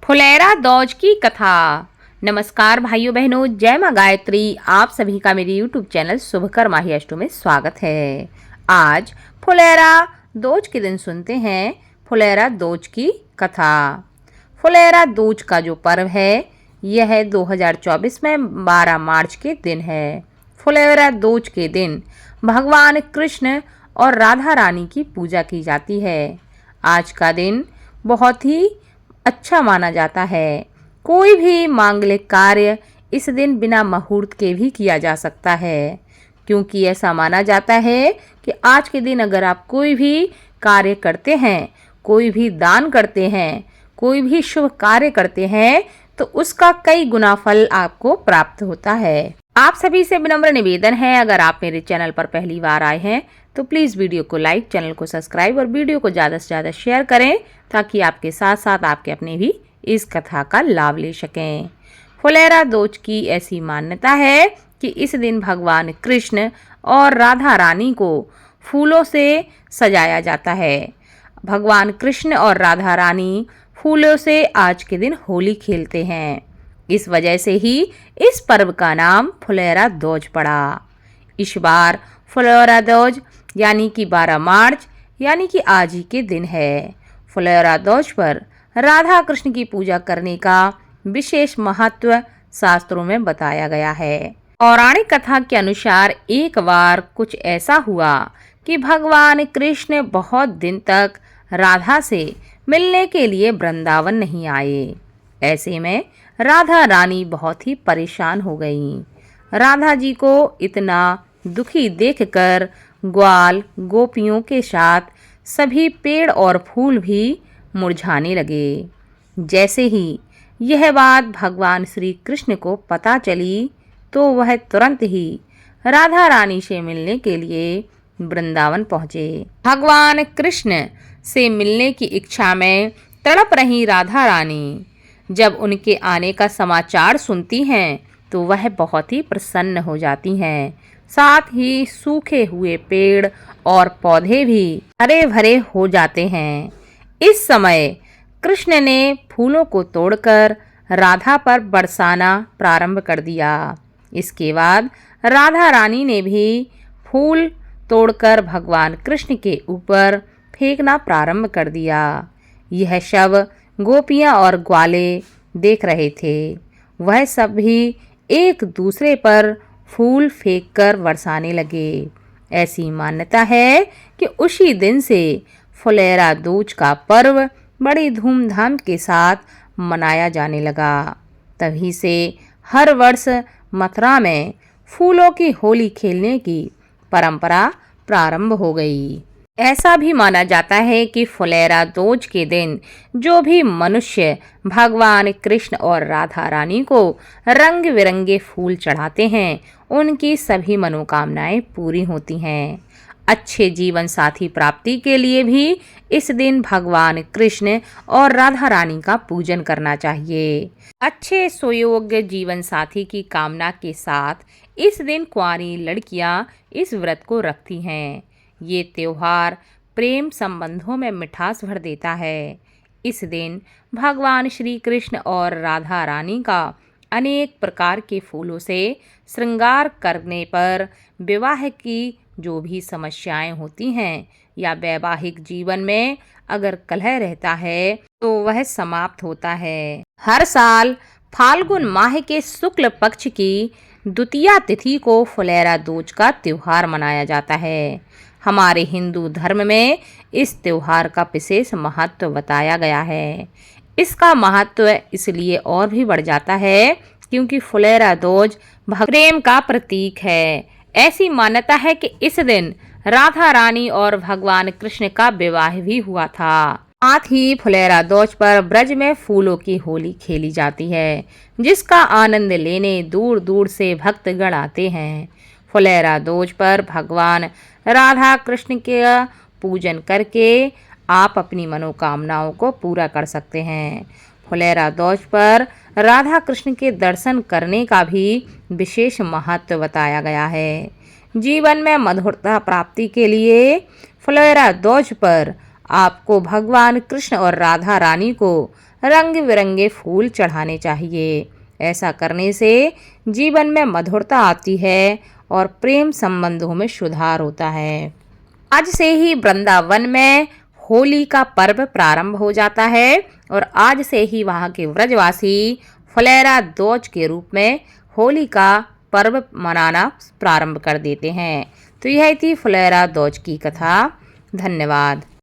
फुलेरा दौज की कथा। नमस्कार भाइयों बहनों, जय माँ गायत्री। आप सभी का मेरे YouTube चैनल शुभकर माही अष्टो में स्वागत है। आज फुलेरा दोज के दिन सुनते हैं फुलेरा दोज की कथा। फुलेरा दोज का जो पर्व है यह 2024 में 12 मार्च के दिन है। फुलेरा दोज के दिन भगवान कृष्ण और राधा रानी की पूजा की जाती है। आज का दिन बहुत ही अच्छा माना जाता है। कोई भी मांगलिक कार्य इस दिन बिना मुहूर्त के भी किया जा सकता है, क्योंकि ऐसा माना जाता है कि आज के दिन अगर आप कोई भी कार्य करते हैं, कोई भी दान करते हैं, कोई भी शुभ कार्य करते हैं तो उसका कई गुना फल आपको प्राप्त होता है। आप सभी से विनम्र निवेदन है, अगर आप मेरे चैनल पर पहली बार आए हैं तो प्लीज़ वीडियो को लाइक, चैनल को सब्सक्राइब और वीडियो को ज़्यादा से ज़्यादा शेयर करें, ताकि आपके साथ साथ आपके अपने भी इस कथा का लाभ ले सकें। फुलेरा दोज की ऐसी मान्यता है कि इस दिन भगवान कृष्ण और राधा रानी को फूलों से सजाया जाता है। भगवान कृष्ण और राधा रानी फूलों से आज के दिन होली खेलते हैं। इस वजह से ही इस पर्व का नाम फुलेरा दोज पड़ा। इस बार फुलेरा दोज यानी कि 12 मार्च यानी कि आज ही के दिन है। फुलेरा दोज पर राधा कृष्ण की पूजा करने का विशेष महत्व शास्त्रों में बताया गया है। पौराणिक कथा के अनुसार एक बार कुछ ऐसा हुआ कि भगवान कृष्ण बहुत दिन तक राधा से मिलने के लिए वृंदावन नहीं आए। ऐसे में राधा रानी बहुत ही परेशान हो गईं। राधा जी को इतना दुखी देखकर ग्वाल गोपियों के साथ सभी पेड़ और फूल भी मुरझाने लगे। जैसे ही यह बात भगवान श्री कृष्ण को पता चली तो वह तुरंत ही राधा रानी से मिलने के लिए वृंदावन पहुँचे। भगवान कृष्ण से मिलने की इच्छा में तड़प रही राधा रानी जब उनके आने का समाचार सुनती हैं तो वह बहुत ही प्रसन्न हो जाती हैं। साथ ही सूखे हुए पेड़ और पौधे भी हरे भरे हो जाते हैं। इस समय कृष्ण ने फूलों को तोड़कर राधा पर बरसाना प्रारंभ कर दिया। इसके बाद राधा रानी ने भी फूल तोड़कर भगवान कृष्ण के ऊपर फेंकना प्रारंभ कर दिया। यह सब गोपियां और ग्वाले देख रहे थे। वह सब भी एक दूसरे पर फूल फेंककर बरसाने लगे। ऐसी मान्यता है कि उसी दिन से फुलेरा दोज का पर्व बड़ी धूमधाम के साथ मनाया जाने लगा। तभी से हर वर्ष मथुरा में फूलों की होली खेलने की परंपरा प्रारंभ हो गई। ऐसा भी माना जाता है कि फुलेरा दोज के दिन जो भी मनुष्य भगवान कृष्ण और राधा रानी को रंग बिरंगे फूल चढ़ाते हैं उनकी सभी मनोकामनाएं पूरी होती हैं। अच्छे जीवन साथी प्राप्ति के लिए भी इस दिन भगवान कृष्ण और राधा रानी का पूजन करना चाहिए। अच्छे सुयोग्य जीवन साथी की कामना के साथ इस दिन कुंवारी लड़कियां इस व्रत को रखती हैं। ये त्योहार प्रेम संबंधों में मिठास भर देता है। इस दिन भगवान श्री कृष्ण और राधा रानी का अनेक प्रकार के फूलों से श्रृंगार करने पर विवाह की जो भी समस्याएं होती हैं या वैवाहिक जीवन में अगर कलह रहता है तो वह समाप्त होता है। हर साल फाल्गुन माह के शुक्ल पक्ष की द्वितीया तिथि को फुलेरा दोज का त्योहार मनाया जाता है। हमारे हिंदू धर्म में इस त्योहार का विशेष महत्व बताया गया है। इसका महत्व इसलिए और भी बढ़ जाता है क्योंकि फुलेरा दोज प्रेम का प्रतीक है। ऐसी मान्यता है कि इस दिन राधा रानी और भगवान कृष्ण का विवाह भी हुआ था। साथ ही फुलेरा दोज पर ब्रज में फूलों की होली खेली जाती है, जिसका आनंद लेने दूर दूर से भक्तगण आते हैं। फुलेरा दोज पर भगवान राधा कृष्ण के पूजन करके आप अपनी मनोकामनाओं को पूरा कर सकते हैं। फुलेरा दोज पर राधा कृष्ण के दर्शन करने का भी विशेष महत्व बताया गया है। जीवन में मधुरता प्राप्ति के लिए फुलेरा दोज पर आपको भगवान कृष्ण और राधा रानी को रंग बिरंगे फूल चढ़ाने चाहिए। ऐसा करने से जीवन में मधुरता आती है और प्रेम संबंधों में सुधार होता है। आज से ही वृंदावन में होली का पर्व प्रारंभ हो जाता है और आज से ही वहाँ के व्रजवासी फुलेरा दोज के रूप में होली का पर्व मनाना प्रारंभ कर देते हैं। तो यह थी फुलेरा दोज की कथा। धन्यवाद।